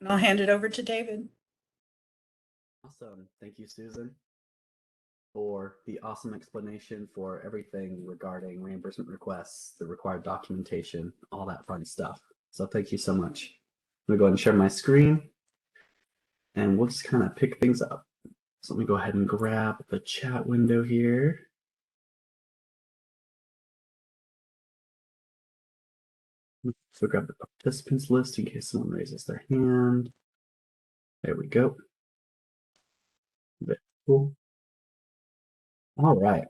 And I'll hand it over to David. Awesome. Thank you, Susan, for the awesome explanation for everything regarding reimbursement requests, the required documentation, all that fun stuff. So thank you so much. I'm gonna go ahead and share my screen and we'll just kind of pick things up. So let me go ahead and grab the chat window here. So grab the participants list in case someone raises their hand. There we go. Very cool. All right.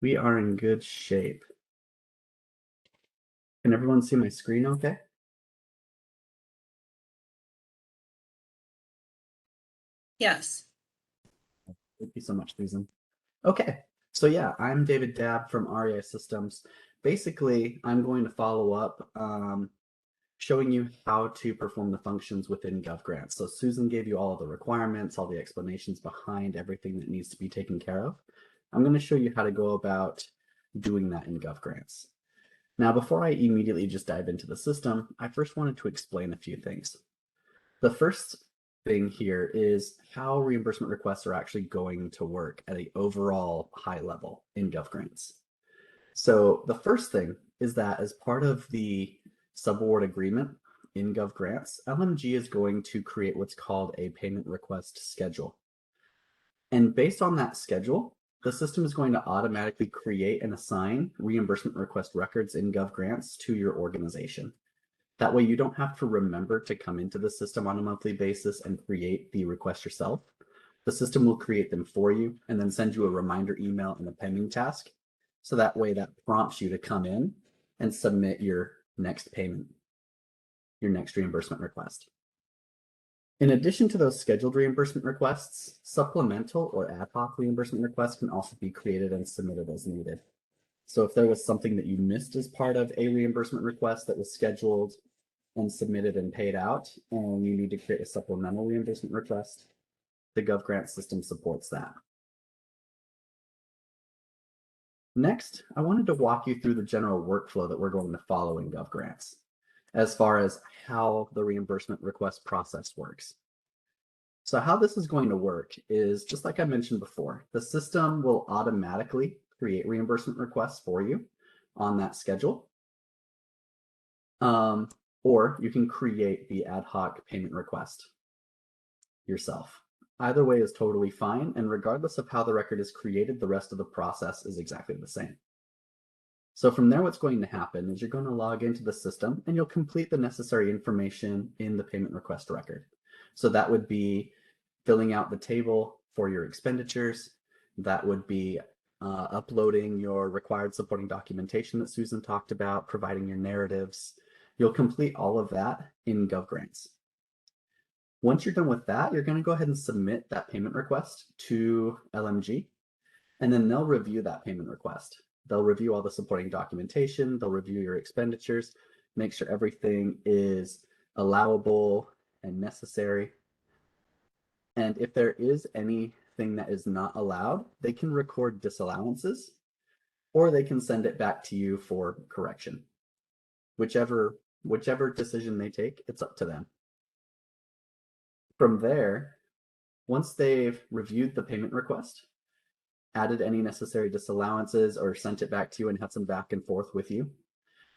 We are in good shape. Can everyone see my screen okay? Yes. Thank you so much, Susan. Okay, so yeah, I'm David Dabb from REI Systems. Basically, I'm going to follow up showing you how to perform the functions within GovGrants. So Susan gave you all of the requirements, all the explanations behind everything that needs to be taken care of. I'm going to show you how to go about doing that in GovGrants. Now, before I immediately just dive into the system, I first wanted to explain a few things. The first thing here is how reimbursement requests are actually going to work at an overall high level in GovGrants. So the first thing is that as part of the subaward agreement in GovGrants, LMG is going to create what's called a payment request schedule. And based on that schedule, the system is going to automatically create and assign reimbursement request records in GovGrants to your organization. That way you don't have to remember to come into the system on a monthly basis and create the request yourself. The system will create them for you and then send you a reminder email and a pending task. So that way that prompts you to come in and submit your next payment, your next reimbursement request. In addition to those scheduled reimbursement requests, supplemental or ad hoc reimbursement requests can also be created and submitted as needed. So if there was something that you missed as part of a reimbursement request that was scheduled and submitted and paid out, and you need to create a supplemental reimbursement request, the GovGrants system supports that. Next, I wanted to walk you through the general workflow that we're going to follow in GovGrants as far as how the reimbursement request process works. So how this is going to work is, just like I mentioned before, the system will automatically create reimbursement requests for you on that schedule. Or you can create the ad hoc payment request yourself. Either way is totally fine, and regardless of how the record is created, the rest of the process is exactly the same. So from there, what's going to happen is you're going to log into the system and you'll complete the necessary information in the payment request record. So that would be filling out the table for your expenditures. That would be uploading your required supporting documentation that Susan talked about, providing your narratives. You'll complete all of that in GovGrants. Once you're done with that, you're going to go ahead and submit that payment request to LMG, and then they'll review that payment request. They'll review all the supporting documentation, they'll review your expenditures, make sure everything is allowable and necessary. And if there is anything that is not allowed, they can record disallowances, or they can send it back to you for correction. Whichever decision they take, it's up to them. From there, once they've reviewed the payment request, added any necessary disallowances, or sent it back to you and had some back and forth with you,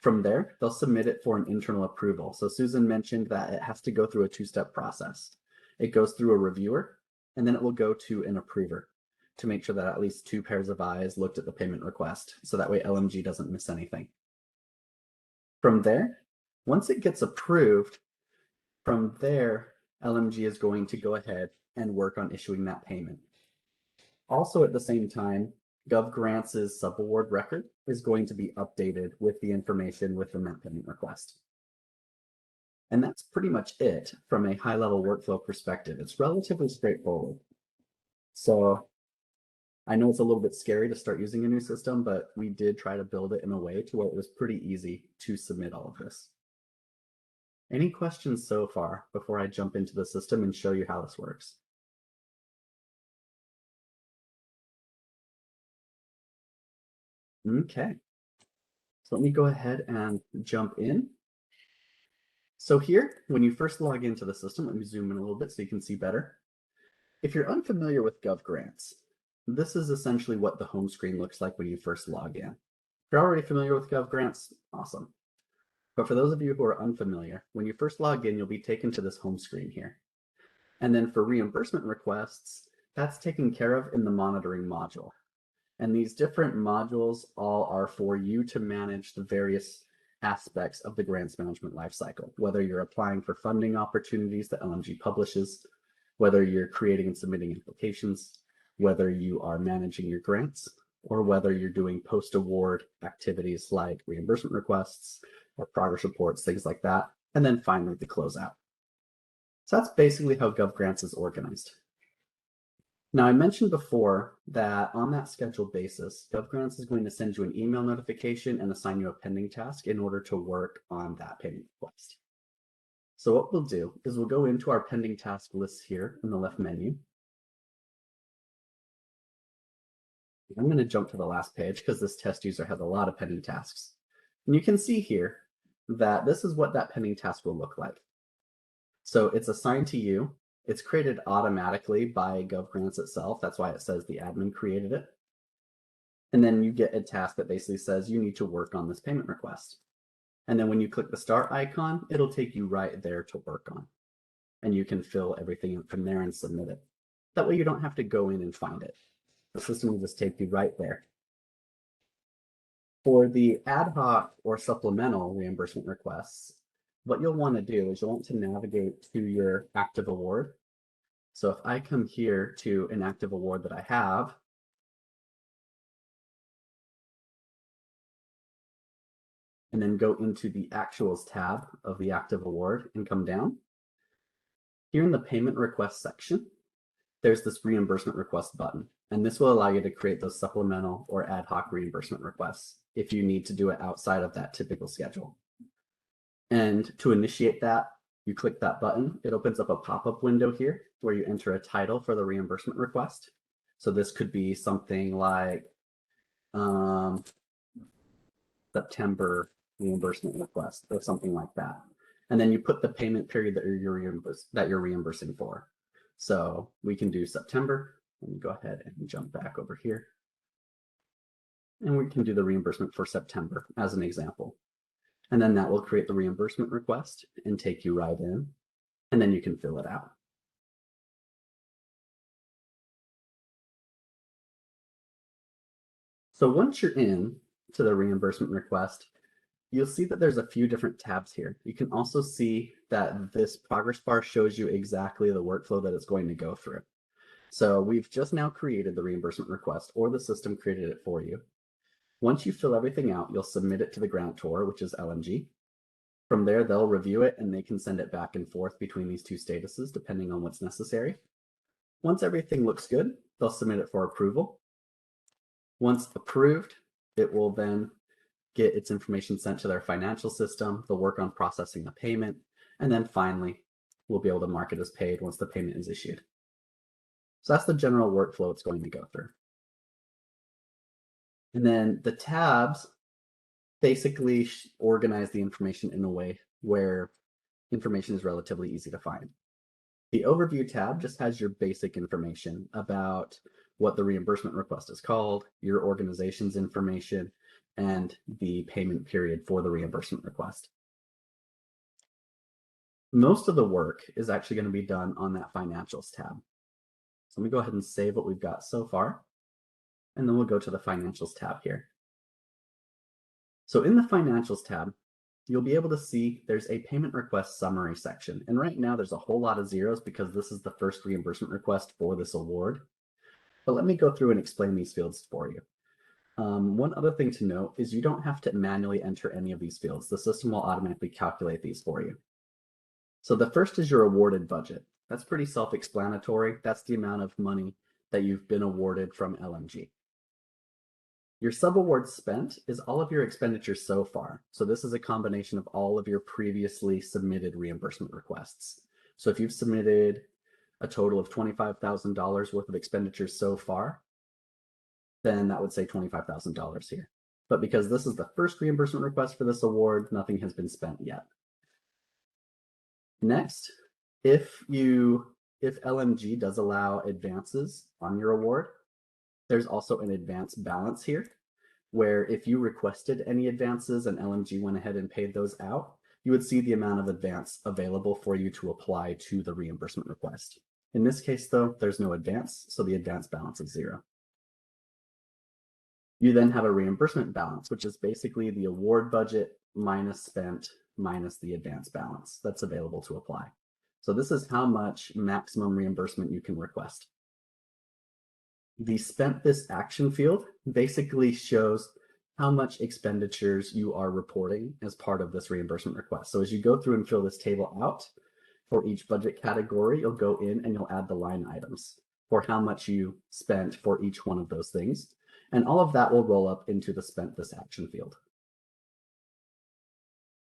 from there, they'll submit it for an internal approval. So Susan mentioned that it has to go through a two-step process. It goes through a reviewer, and then it will go to an approver to make sure that at least two pairs of eyes looked at the payment request, so that way LMG doesn't miss anything. From there, once it gets approved, from there, LMG is going to go ahead and work on issuing that payment. Also at the same time, GovGrants' subaward record is going to be updated with the information within that payment request. And that's pretty much it from a high-level workflow perspective. It's relatively straightforward. So I know it's a little bit scary to start using a new system, but we did try to build it in a way to where it was pretty easy to submit all of this. Any questions so far before I jump into the system and show you how this works? Okay, so let me go ahead and jump in. So here, when you first log into the system, let me zoom in a little bit so you can see better. If you're unfamiliar with GovGrants, this is essentially what the home screen looks like when you first log in. If you're already familiar with GovGrants, awesome. But for those of you who are unfamiliar, when you first log in, you'll be taken to this home screen here. And then for reimbursement requests, that's taken care of in the monitoring module. And these different modules all are for you to manage the various aspects of the grants management lifecycle, whether you're applying for funding opportunities that LMG publishes, whether you're creating and submitting applications, whether you are managing your grants, or whether you're doing post-award activities like reimbursement requests or progress reports, things like that, and then finally the closeout. So that's basically how GovGrants is organized. Now, I mentioned before that on that scheduled basis, GovGrants is going to send you an email notification and assign you a pending task in order to work on that payment request. So what we'll do is we'll go into our pending task list here in the left menu. I'm going to jump to the last page because this test user has a lot of pending tasks. And you can see here that this is what that pending task will look like. So it's assigned to you. It's created automatically by GovGrants itself. That's why it says the admin created it. And then you get a task that basically says you need to work on this payment request. And then when you click the start icon, it'll take you right there to work on. And you can fill everything in from there and submit it. That way you don't have to go in and find it. The system will just take you right there. For the ad hoc or supplemental reimbursement requests, what you'll want to do is you'll want to navigate to your active award. So if I come here to an active award that I have, and then go into the actuals tab of the active award and come down, here in the payment request section, there's this reimbursement request button. And this will allow you to create those supplemental or ad hoc reimbursement requests if you need to do it outside of that typical schedule. And to initiate that, you click that button. It opens up a pop-up window here where you enter a title for the reimbursement request. So this could be something like September reimbursement request or something like that. And then you put the payment period that you're reimbursing for. So we can do September. Let me go ahead and jump back over here. And we can do the reimbursement for September as an example. And then that will create the reimbursement request and take you right in. And then you can fill it out. So once you're in to the reimbursement request, you'll see that there's a few different tabs here. You can also see that this progress bar shows you exactly the workflow that it's going to go through. So we've just now created the reimbursement request, or the system created it for you. Once you fill everything out, you'll submit it to the grantor, which is LMG. From there, they'll review it and they can send it back and forth between these two statuses, depending on what's necessary. Once everything looks good, they'll submit it for approval. Once approved, it will then get its information sent to their financial system. They'll work on processing the payment. And then finally, we'll be able to mark it as paid once the payment is issued. So that's the general workflow it's going to go through. And then the tabs basically organize the information in a way where information is relatively easy to find. The overview tab just has your basic information about what the reimbursement request is called, your organization's information, and the payment period for the reimbursement request. Most of the work is actually going to be done on that financials tab. So let me go ahead and save what we've got so far, and then we'll go to the financials tab here. So in the financials tab, you'll be able to see there's a payment request summary section. And right now there's a whole lot of zeros because this is the first reimbursement request for this award. But let me go through and explain these fields for you. One other thing to note is you don't have to manually enter any of these fields. The system will automatically calculate these for you. So the first is your awarded budget. That's pretty self-explanatory. That's the amount of money that you've been awarded from LMG. Your subaward spent is all of your expenditures so far. So this is a combination of all of your previously submitted reimbursement requests. So if you've submitted a total of $25,000 worth of expenditures so far, then that would say $25,000 here. But because this is the first reimbursement request for this award, nothing has been spent yet. Next, if LMG does allow advances on your award, there's also an advance balance here, where if you requested any advances and LMG went ahead and paid those out, you would see the amount of advance available for you to apply to the reimbursement request. In this case, though, there's no advance, so the advance balance is 0. You then have a reimbursement balance, which is basically the award budget minus spent minus the advance balance that's available to apply. So this is how much maximum reimbursement you can request. The spent this action field basically shows how much expenditures you are reporting as part of this reimbursement request. So as you go through and fill this table out for each budget category, you'll go in and you'll add the line items for how much you spent for each one of those things. And all of that will roll up into the spent this action field.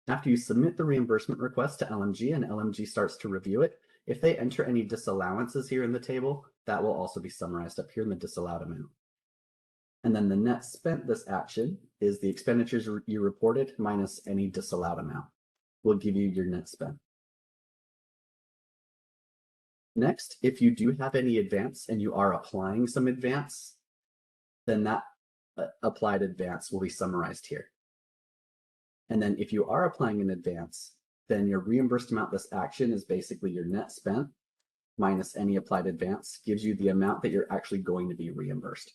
After you submit the reimbursement request to LMG and LMG starts to review it, if they enter any disallowances here in the table, that will also be summarized up here in the disallowed amount. And then the net spent this action is the expenditures you reported minus any disallowed amount. Will give you your net spent. Next, if you do have any advance and you are applying some advance, then that applied advance will be summarized here. And then if you are applying an advance, then your reimbursed amount this action is basically your net spent minus any applied advance, gives you the amount that you're actually going to be reimbursed.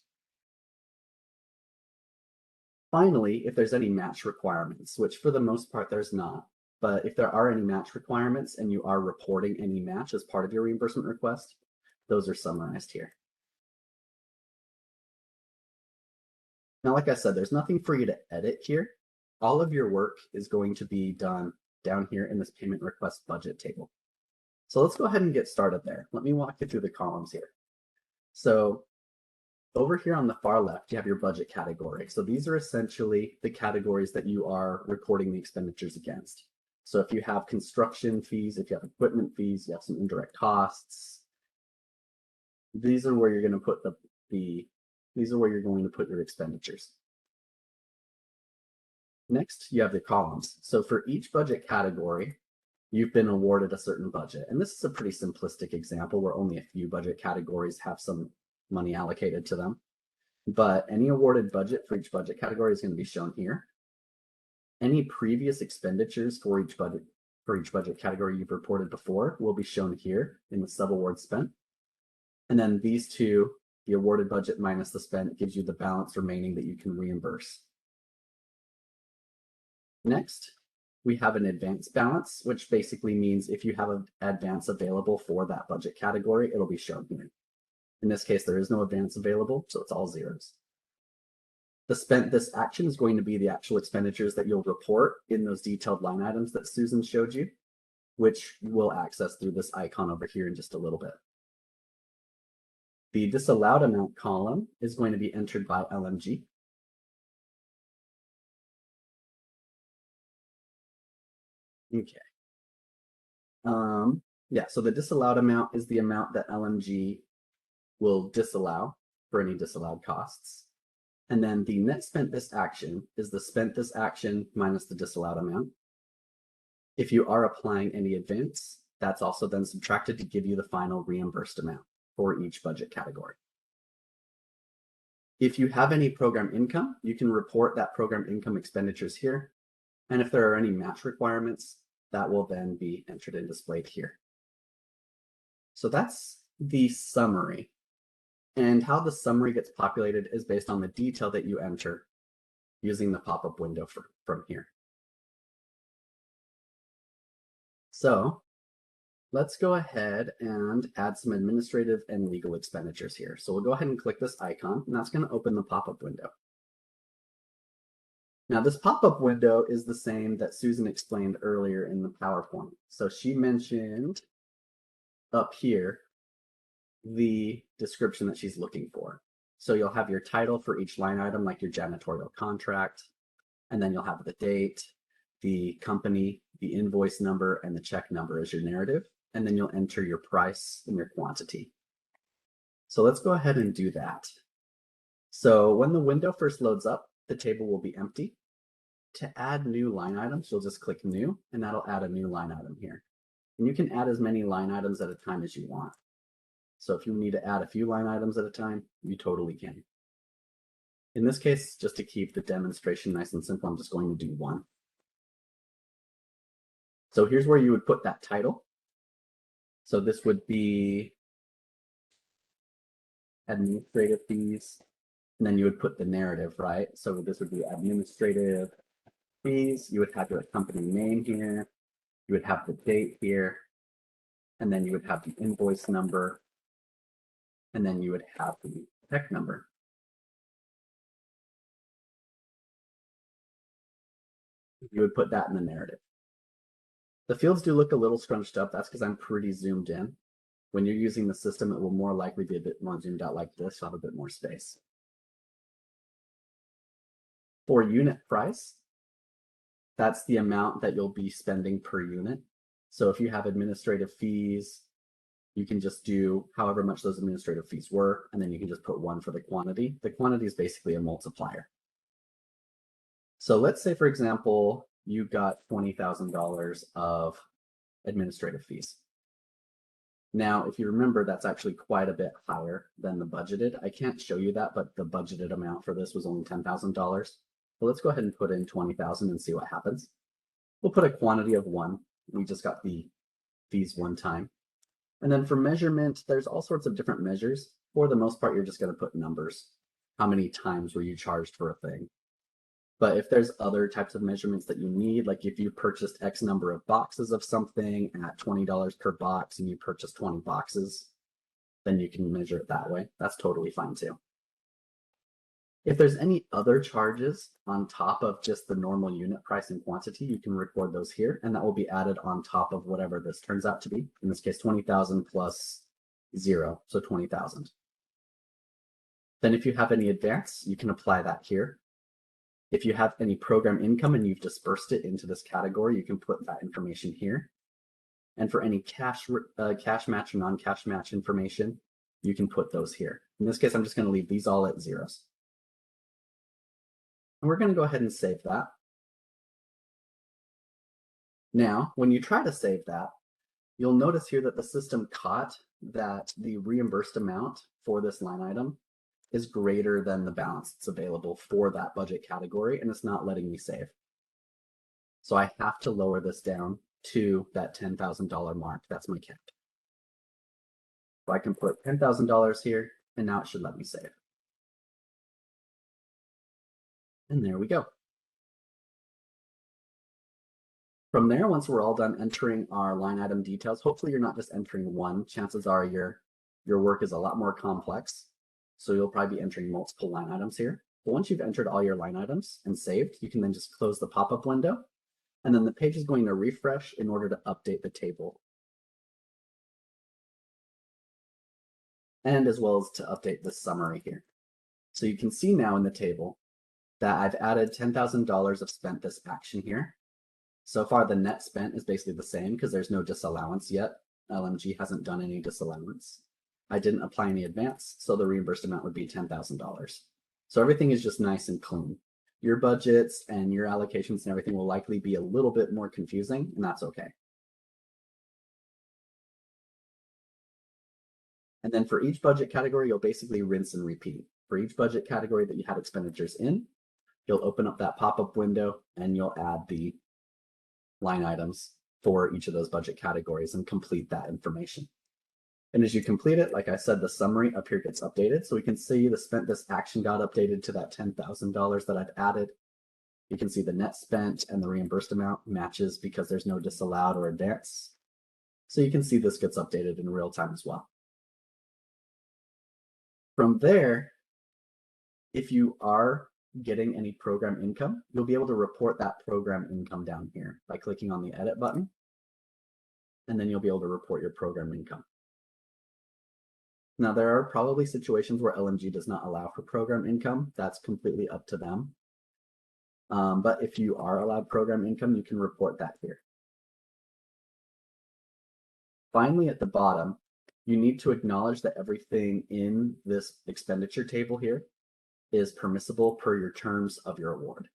Finally, if there's any match requirements, which for the most part there's not, but if there are any match requirements and you are reporting any match as part of your reimbursement request, those are summarized here. Now, like I said, there's nothing for you to edit here. All of your work is going to be done down here in this payment request budget table. So let's go ahead and get started there. Let me walk you through the columns here. So over here on the far left, you have your budget category. So these are essentially the categories that you are recording the expenditures against. So if you have construction fees, if you have equipment fees, you have some indirect costs, these are where you're going to put your expenditures. Next, you have the columns. So for each budget category, you've been awarded a certain budget. And this is a pretty simplistic example where only a few budget categories have some money allocated to them. But any awarded budget for each budget category is going to be shown here. Any previous expenditures for each budget category you've reported before will be shown here in the sub-award spent. And then these two, the awarded budget minus the spent, gives you the balance remaining that you can reimburse. Next, we have an advance balance, which basically means if you have an advance available for that budget category, it'll be shown here. In this case, there is no advance available, so it's all zeros. The spent this action is going to be the actual expenditures that you'll report in those detailed line items that Susan showed you, which we'll access through this icon over here in just a little bit. The disallowed amount column is going to be entered by LMG. Okay. Yeah, so the disallowed amount is the amount that LMG will disallow for any disallowed costs. And then the net spent this action is the spent this action minus the disallowed amount. If you are applying any advance, that's also then subtracted to give you the final reimbursed amount for each budget category. If you have any program income, you can report that program income expenditures here. And if there are any match requirements, that will then be entered and displayed here. So that's the summary. And how the summary gets populated is based on the detail that you enter using the pop-up window from here. So let's go ahead and add some administrative and legal expenditures here. So we'll go ahead and click this icon, and that's going to open the pop-up window. Now, this pop-up window is the same that Susan explained earlier in the PowerPoint. So she mentioned up here the description that she's looking for. So you'll have your title for each line item, like your janitorial contract, and then you'll have the date, the company, the invoice number, and the check number as your narrative, and then you'll enter your price and your quantity. So let's go ahead and do that. So when the window first loads up, the table will be empty. To add new line items, you'll just click new, and that'll add a new line item here. And you can add as many line items at a time as you want. So if you need to add a few line items at a time, you totally can. In this case, just to keep the demonstration nice and simple, I'm just going to do one. So here's where you would put that title. So this would be administrative fees, and then you would put the narrative, right? So this would be administrative fees. You would have your company name here. You would have the date here, and then you would have the invoice number, and then you would have the check number. You would put that in the narrative. The fields do look a little scrunched up. That's because I'm pretty zoomed in. When you're using the system, it will more likely be a bit more zoomed out like this, so have a bit more space. For unit price, that's the amount that you'll be spending per unit. So if you have administrative fees, you can just do however much those administrative fees were, and then you can just put 1 for the quantity. The quantity is basically a multiplier. So let's say, for example, you got $20,000 of administrative fees. Now, if you remember, that's actually quite a bit higher than the budgeted. I can't show you that, but the budgeted amount for this was only $10,000. So let's go ahead and put in 20,000 and see what happens. We'll put a quantity of 1. We just got the fees one time. And then for measurement, there's all sorts of different measures. For the most part, you're just going to put numbers. How many times were you charged for a thing? But if there's other types of measurements that you need, like if you purchased X number of boxes of something at $20 per box and you purchased 20 boxes, then you can measure it that way. That's totally fine too. If there's any other charges on top of just the normal unit price and quantity, you can record those here, and that will be added on top of whatever this turns out to be. In this case, 20,000 plus 0, so 20,000. Then if you have any advance, you can apply that here. If you have any program income and you've dispersed it into this category, you can put that information here. And for any cash match or non-cash match information, you can put those here. In this case, I'm just going to leave these all at zeros. And we're going to go ahead and save that. Now, when you try to save that, you'll notice here that the system caught that the reimbursed amount for this line item is greater than the balance that's available for that budget category, and it's not letting me save. So I have to lower this down to that $10,000 mark. That's my cap. So I can put $10,000 here, and now it should let me save. And there we go. From there, once we're all done entering our line item details, hopefully you're not just entering one. Chances are your work is a lot more complex. So you'll probably be entering multiple line items here. But once you've entered all your line items and saved, you can then just close the pop-up window. And then the page is going to refresh in order to update the table. And as well as to update the summary here. So you can see now in the table that I've added $10,000 of spent this action here. So far, the net spent is basically the same because there's no disallowance yet. LMG hasn't done any disallowance. I didn't apply any advance, so the reimbursed amount would be $10,000. So everything is just nice and clean. Your budgets and your allocations and everything will likely be a little bit more confusing, and that's okay. And then for each budget category, you'll basically rinse and repeat. For each budget category that you had expenditures in, you'll open up that pop-up window and you'll add the line items for each of those budget categories and complete that information. And as you complete it, like I said, the summary up here gets updated. So we can see the spent this action got updated to that $10,000 that I've added. You can see the net spent and the reimbursed amount matches because there's no disallowed or advance. So you can see this gets updated in real time as well. From there, if you are getting any program income, you'll be able to report that program income down here by clicking on the edit button. And then you'll be able to report your program income. Now, there are probably situations where LMG does not allow for program income. That's completely up to them. But if you are allowed program income, you can report that here. Finally, at the bottom, you need to acknowledge that everything in this expenditure table here is permissible per your terms of your award.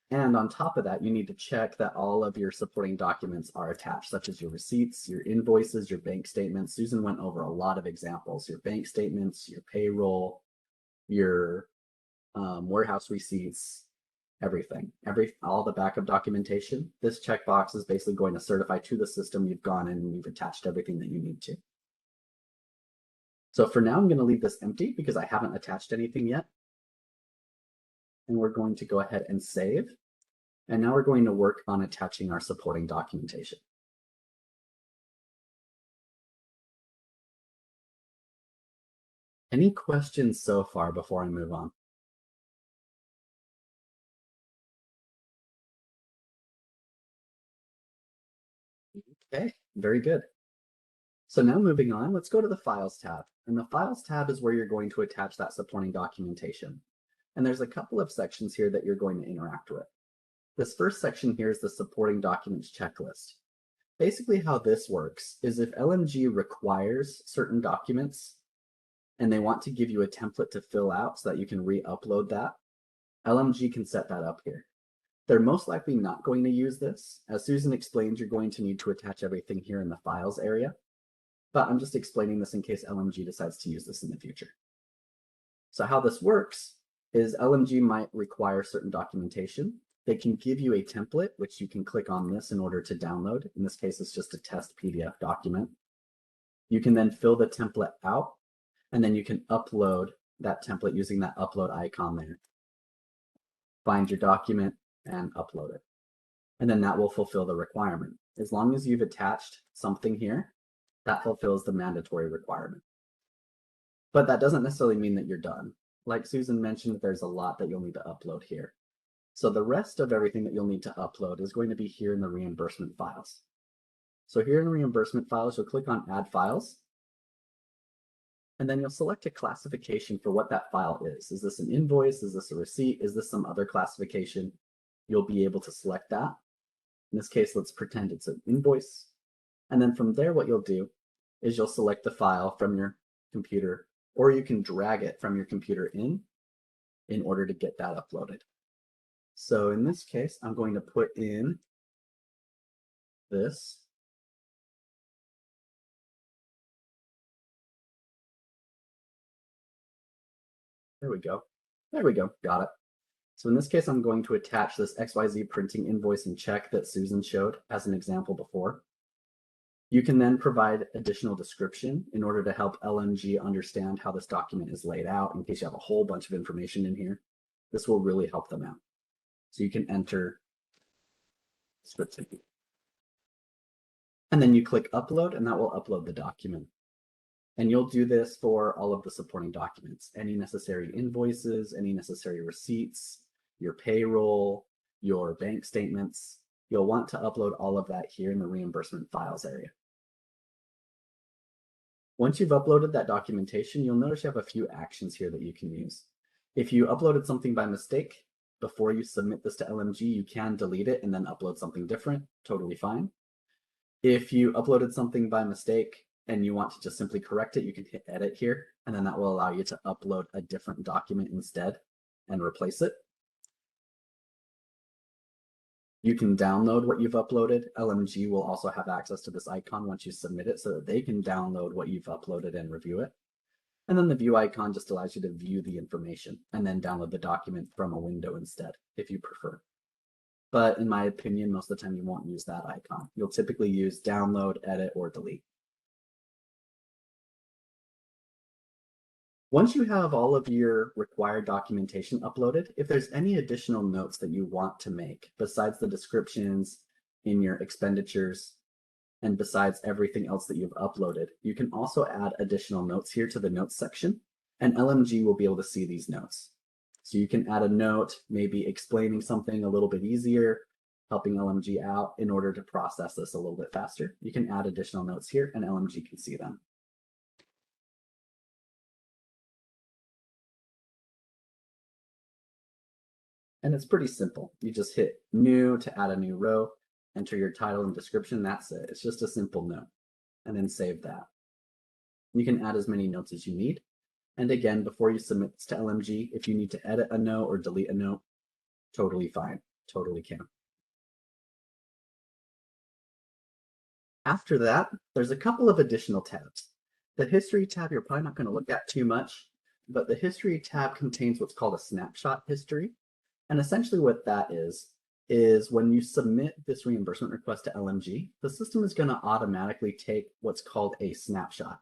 And on top of that, you need to check that all of your supporting documents are attached, such as your receipts, your invoices, your bank statements. Susan went over a lot of examples, your bank statements, your payroll, your warehouse receipts, everything, all the backup documentation. This checkbox is basically going to certify to the system you've gone in and you've attached everything that you need to. So for now, I'm going to leave this empty because I haven't attached anything yet. And we're going to go ahead and save. And now we're going to work on attaching our supporting documentation. Any questions so far before I move on? Okay, very good. So now moving on, let's go to the Files tab. And the Files tab is where you're going to attach that supporting documentation. And there's a couple of sections here that you're going to interact with. This first section here is the supporting documents checklist. Basically how this works is if LMG requires certain documents and they want to give you a template to fill out so that you can re-upload that, LMG can set that up here. They're most likely not going to use this. As Susan explained, you're going to need to attach everything here in the files area, but I'm just explaining this in case LMG decides to use this in the future. So how this works is LMG might require certain documentation. They can give you a template, which you can click on this in order to download. In this case, it's just a test PDF document. You can then fill the template out, and then you can upload that template using that upload icon there. Find your document and upload it. And then that will fulfill the requirement. As long as you've attached something here, that fulfills the mandatory requirement. But that doesn't necessarily mean that you're done. Like Susan mentioned, there's a lot that you'll need to upload here. So the rest of everything that you'll need to upload is going to be here in the reimbursement files. So here in reimbursement files, you'll click on Add Files, and then you'll select a classification for what that file is. Is this an invoice? Is this a receipt? Is this some other classification? You'll be able to select that. In this case, let's pretend it's an invoice. And then from there, what you'll do is you'll select the file from your computer, or you can drag it from your computer in order to get that uploaded. So in this case, I'm going to put in this. There we go. There we go. Got it. So in this case, I'm going to attach this XYZ printing invoice and check that Susan showed as an example before. You can then provide additional description in order to help LMG understand how this document is laid out in case you have a whole bunch of information in here. This will really help them out. So you can enter script. And then you click upload and that will upload the document. And you'll do this for all of the supporting documents, any necessary invoices, any necessary receipts, your payroll, your bank statements. You'll want to upload all of that here in the reimbursement files area. Once you've uploaded that documentation, you'll notice you have a few actions here that you can use. If you uploaded something by mistake, before you submit this to LMG, you can delete it and then upload something different, totally fine. If you uploaded something by mistake and you want to just simply correct it, you can hit edit here, and then that will allow you to upload a different document instead and replace it. You can download what you've uploaded. LMG will also have access to this icon once you submit it so that they can download what you've uploaded and review it. And then the view icon just allows you to view the information and then download the document from a window instead, if you prefer. But in my opinion, most of the time you won't use that icon. You'll typically use download, edit, or delete. Once you have all of your required documentation uploaded, if there's any additional notes that you want to make besides the descriptions in your expenditures and besides everything else that you've uploaded, you can also add additional notes here to the notes section, and LMG will be able to see these notes. So you can add a note, maybe explaining something a little bit easier, helping LMG out in order to process this a little bit faster. You can add additional notes here and LMG can see them. And it's pretty simple. You just hit new to add a new row, enter your title and description, that's it. It's just a simple note, and then save that. You can add as many notes as you need. And again, before you submit this to LMG, if you need to edit a note or delete a note, totally fine. totally can. After that, there's a couple of additional tabs. The history tab you're probably not going to look at too much, but the history tab contains what's called a snapshot history. And essentially what that is when you submit this reimbursement request to LMG, the system is going to automatically take what's called a snapshot,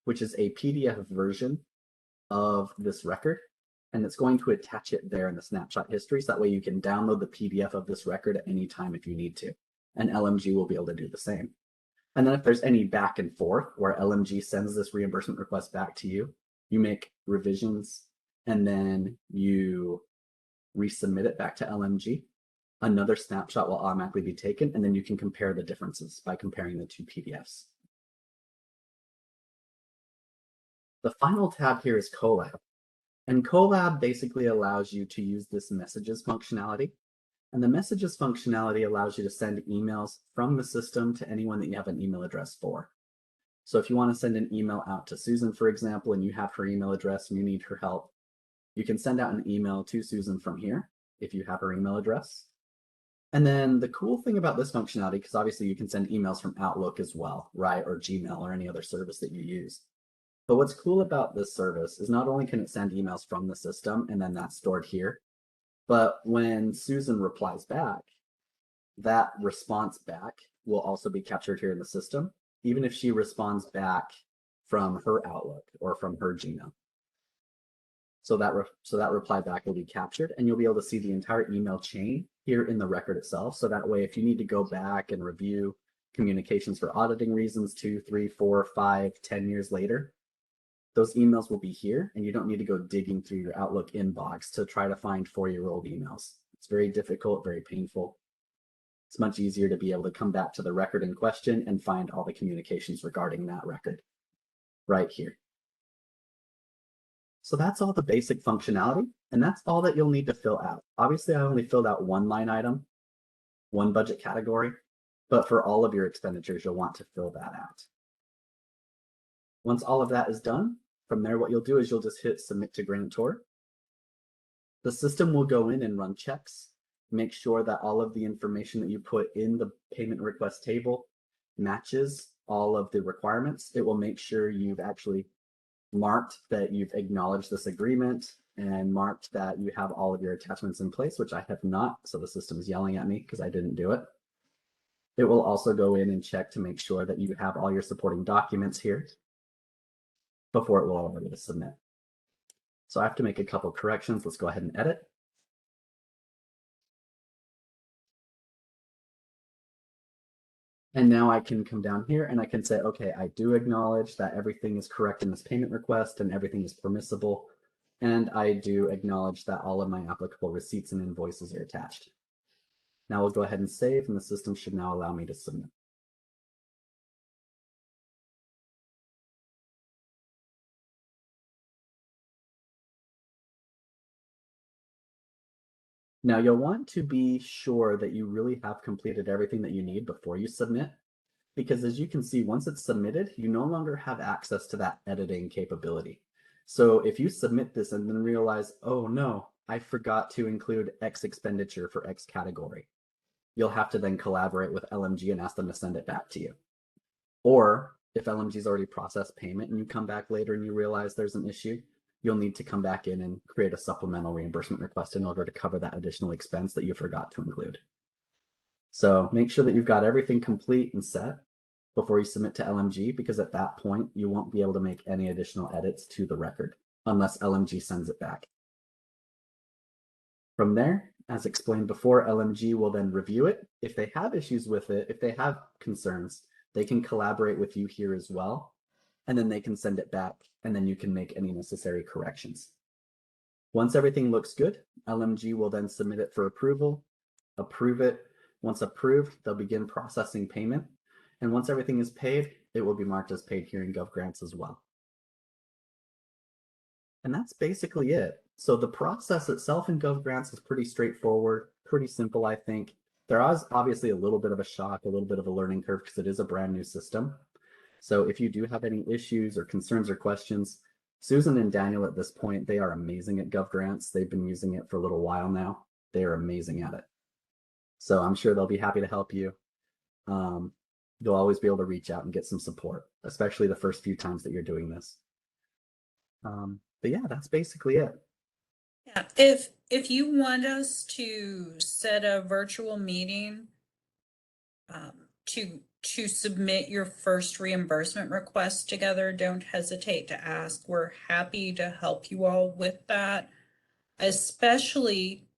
which is a PDF version of this record. And it's going to attach it there in the snapshot history. So that way you can download the PDF of this record at any time if you need to. And LMG will be able to do the same. And then if there's any back and forth where LMG sends this reimbursement request back to you, you make revisions and then you resubmit it back to LMG. Another snapshot will automatically be taken, and then you can compare the differences by comparing the two PDFs. The final tab here is Collab. And Collab basically allows you to use this messages functionality. And the messages functionality allows you to send emails from the system to anyone that you have an email address for. So if you want to send an email out to Susan, for example, and you have her email address and you need her help, you can send out an email to Susan from here if you have her email address. And then the cool thing about this functionality, because obviously you can send emails from Outlook as well, right? Or Gmail or any other service that you use. But what's cool about this service is not only can it send emails from the system and then that's stored here, but when Susan replies back, that response back will also be captured here in the system, even if she responds back from her Outlook or from her Gmail. So that reply back will be captured, and you'll be able to see the entire email chain here in the record itself. So that way, if you need to go back and review communications for auditing reasons 2, 3, 4, 5, 10 years later, those emails will be here, and you don't need to go digging through your Outlook inbox to try to find 4-year-old emails. It's very difficult, very painful. It's much easier to be able to come back to the record in question and find all the communications regarding that record right here. So that's all the basic functionality, and that's all that you'll need to fill out. Obviously, I only filled out one line item, one budget category, but for all of your expenditures, you'll want to fill that out. Once all of that is done, from there, what you'll do is you'll just hit submit to Grantor. The system will go in and run checks, make sure that all of the information that you put in the payment request table matches all of the requirements. It will make sure you've actually marked that you've acknowledged this agreement and marked that you have all of your attachments in place, which I have not. So the system is yelling at me because I didn't do it. It will also go in and check to make sure that you have all your supporting documents here before it will allow you to submit. So I have to make a couple corrections. Let's go ahead and edit. And now I can come down here and I can say, okay, I do acknowledge that everything is correct in this payment request and everything is permissible. And I do acknowledge that all of my applicable receipts and invoices are attached. Now we'll go ahead and save, and the system should now allow me to submit. Now you'll want to be sure that you really have completed everything that you need before you submit, because as you can see, once it's submitted, you no longer have access to that editing capability. So if you submit this and then realize, oh no, I forgot to include X expenditure for X category, you'll have to then collaborate with LMG and ask them to send it back to you. Or if LMG's already processed payment and you come back later and you realize there's an issue, you'll need to come back in and create a supplemental reimbursement request in order to cover that additional expense that you forgot to include. So make sure that you've got everything complete and set before you submit to LMG, because at that point, you won't be able to make any additional edits to the record unless LMG sends it back. From there, as explained before, LMG will then review it. If they have issues with it, if they have concerns, they can collaborate with you here as well, and then they can send it back, and then you can make any necessary corrections. Once everything looks good, LMG will then submit it for approval, approve it. Once approved, they'll begin processing payment. And once everything is paid, it will be marked as paid here in GovGrants as well. And that's basically it. So the process itself in GovGrants is pretty straightforward, pretty simple, I think. There is obviously a little bit of a shock, a little bit of a learning curve because it is a brand new system. So if you do have any issues or concerns or questions, Susan and Daniel at this point, they are amazing at GovGrants. They've been using it for a little while now. They are amazing at it. So I'm sure they'll be happy to help you. You'll always be able to reach out and get some support, especially the first few times that you're doing this. But yeah, that's basically it. Yeah, if you want us to set a virtual meeting to submit your first reimbursement request together, don't hesitate to ask. We're happy to help you all with that, especially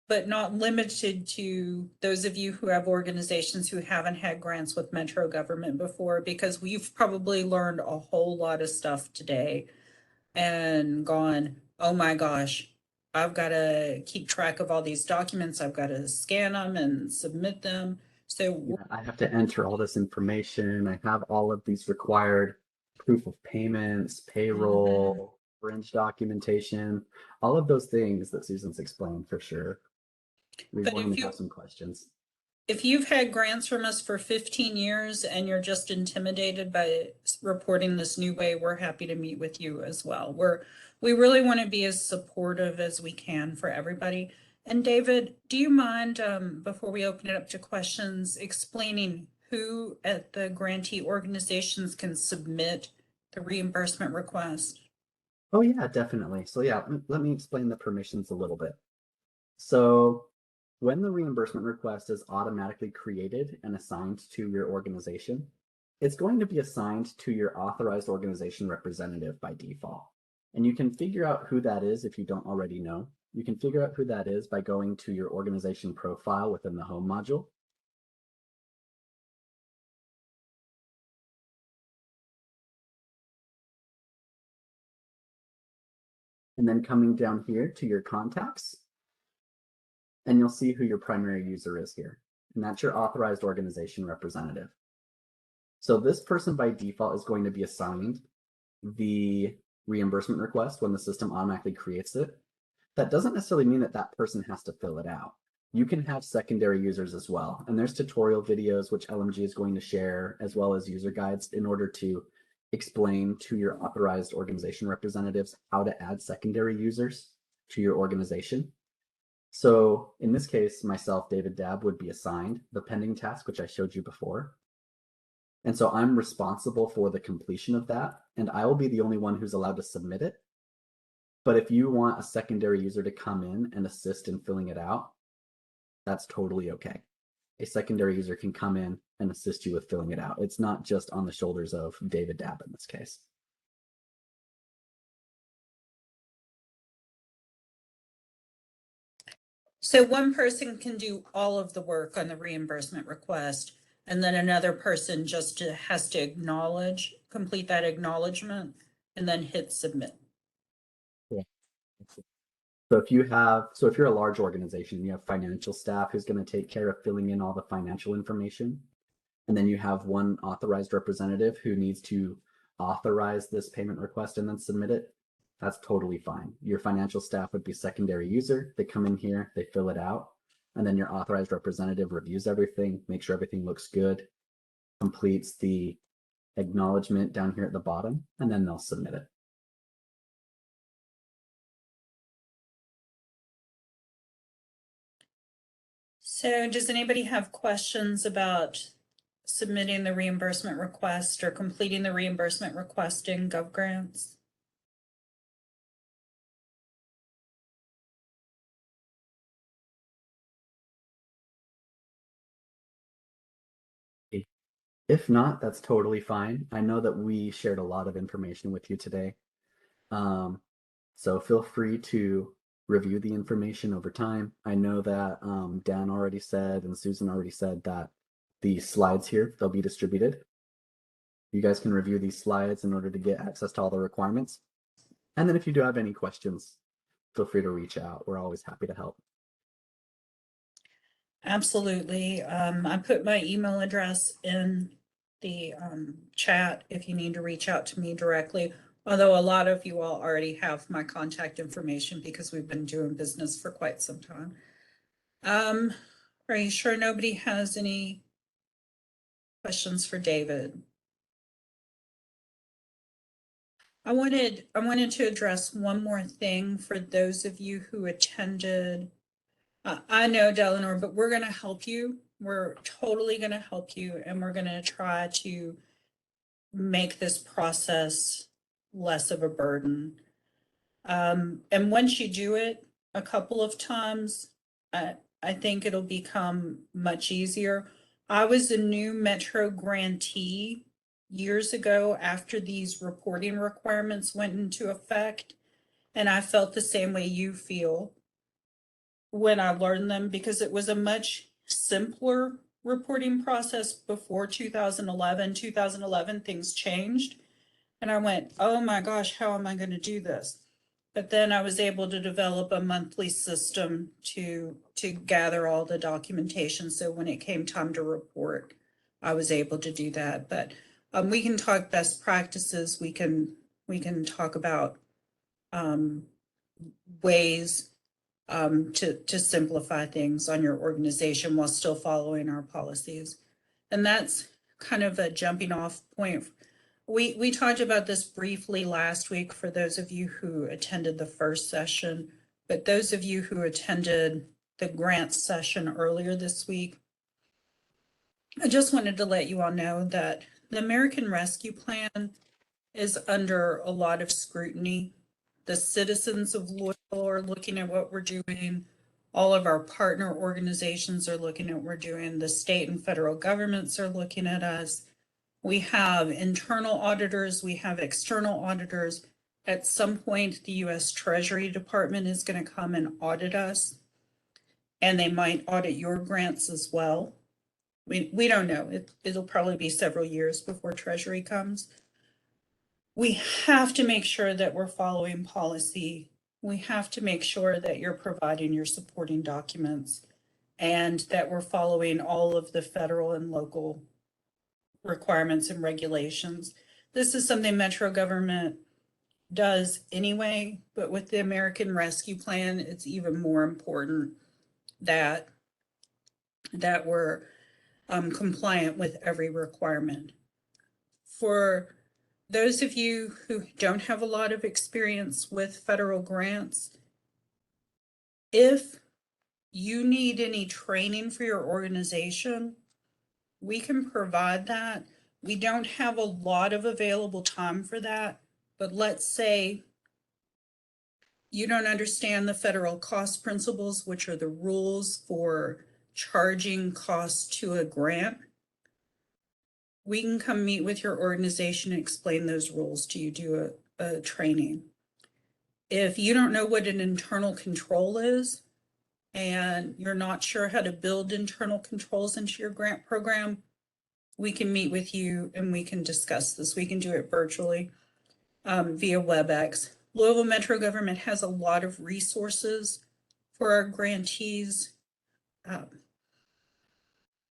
but not limited to those of you who have organizations who haven't had grants with Metro government before, because we've probably learned a whole lot of stuff today and gone, oh my gosh, I've got to keep track of all these documents. I've got to scan them and submit them. So Yeah, I have to enter all this information. I have all of these required proof of payments, payroll, fringe documentation, all of those things that Susan's explained for sure. We but want to have some questions. if you've had grants from us for 15 years and you're just intimidated by reporting this new way, we're happy to meet with you as well. We really want to be as supportive as we can for everybody. And David, do you mind, before we open it up to questions, explaining who at the grantee organizations can submit the reimbursement request? Oh yeah, definitely. So yeah, let me explain the permissions a little bit. So when the reimbursement request is automatically created and assigned to your organization, it's going to be assigned to your authorized organization representative by default. And you can figure out who that is if you don't already know. You can figure out who that is by going to your organization profile within the home module. And then coming down here to your contacts, and you'll see who your primary user is here. And that's your authorized organization representative. So this person by default is going to be assigned the reimbursement request when the system automatically creates it. That doesn't necessarily mean that that person has to fill it out. You can have secondary users as well. And there's tutorial videos, which LMG is going to share, as well as user guides in order to explain to your authorized organization representatives how to add secondary users to your organization. So in this case, myself, David Dabb, would be assigned the pending task, which I showed you before. And so I'm responsible for the completion of that, and I will be the only one who's allowed to submit it. But if you want a secondary user to come in and assist in filling it out, that's totally okay. A secondary user can come in and assist you with filling it out. It's not just on the shoulders of David Dabb in this case. So one person can do all of the work on the reimbursement request, and then another person just has to acknowledge, complete that acknowledgement, and then hit submit. Yeah. So if you're a large organization, you have financial staff who's going to take care of filling in all the financial information. And then you have one authorized representative who needs to authorize this payment request and then submit it. That's totally fine. Your financial staff would be secondary user. They come in here, they fill it out, and then your authorized representative reviews everything, make sure everything looks good, completes the acknowledgement down here at the bottom, and then they'll submit it. So does anybody have questions about submitting the reimbursement request or completing the reimbursement request in GovGrants? If not, that's totally fine. I know that we shared a lot of information with you today. So feel free to review the information over time. I know that Dan already said and Susan already said that the slides here, they'll be distributed. You guys can review these slides in order to get access to all the requirements. And then if you do have any questions, feel free to reach out. We're always happy to help. Absolutely. I put my email address in the chat if you need to reach out to me directly. Although a lot of you all already have my contact information because we've been doing business for quite some time. Are you sure nobody has any questions for David? I wanted to address one more thing for those of you who attended I know, Delanor, but we're going to help you. We're totally going to help you, and we're going to try to make this process less of a burden. And once you do it a couple of times, I think it'll become much easier. I was a new Metro grantee years ago after these reporting requirements went into effect, and I felt the same way you feel when I learned them, because it was a much simpler reporting process before 2011. 2011, things changed. And I went, oh my gosh, how am I going to do this? But then I was able to develop a monthly system to gather all the documentation. So when it came time to report, I was able to do that. But we can talk best practices. We can talk about ways to simplify things on your organization while still following our policies. And that's kind of a jumping off point. We talked about this briefly last week for those of you who attended the first session, but those of you who attended the grant session earlier this week, I just wanted to let you all know that the American Rescue Plan is under a lot of scrutiny. The citizens of Louisville are looking at what we're doing. All of our partner organizations are looking at what we're doing. The state and federal governments are looking at us. We have internal auditors, we have external auditors. At some point, the US Treasury Department is going to come and audit us, and they might audit your grants as well. We don't know. It'll probably be several years before Treasury comes. We have to make sure that we're following policy. We have to make sure that you're providing your supporting documents and that we're following all of the federal and local requirements and regulations. This is something Metro government does anyway, but with the American Rescue Plan, it's even more important that we're compliant with every requirement. For those of you who don't have a lot of experience with federal grants, if you need any training for your organization, we can provide that. We don't have a lot of available time for that, but let's say you don't understand the federal cost principles, which are the rules for charging costs to a grant. We can come meet with your organization and explain those rules to you, do a training. If you don't know what an internal control is and you're not sure how to build internal controls into your grant program, we can meet with you and we can discuss this. We can do it virtually via WebEx. Louisville Metro government has a lot of resources for our grantees,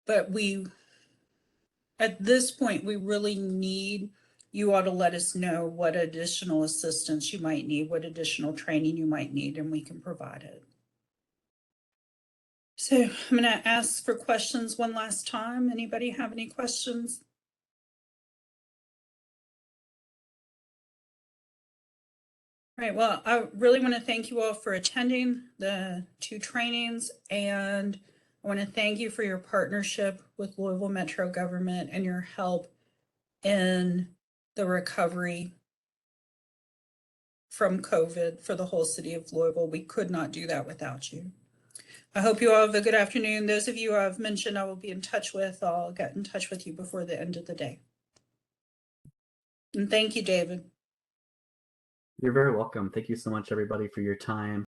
but at this point, we really need you all to let us know what additional assistance you might need, what additional training you might need, and we can provide it. So I'm going to ask for questions one last time. Anybody have any questions? All right, well, I really want to thank you all for attending the 2 trainings, and I want to thank you for your partnership with Louisville Metro government and your help in the recovery from COVID for the whole city of Louisville. We could not do that without you. I hope you all have a good afternoon. Those of you I've mentioned I will be in touch with, I'll get in touch with you before the end of the day. And thank you, David. You're very welcome. Thank you so much, everybody, for your time.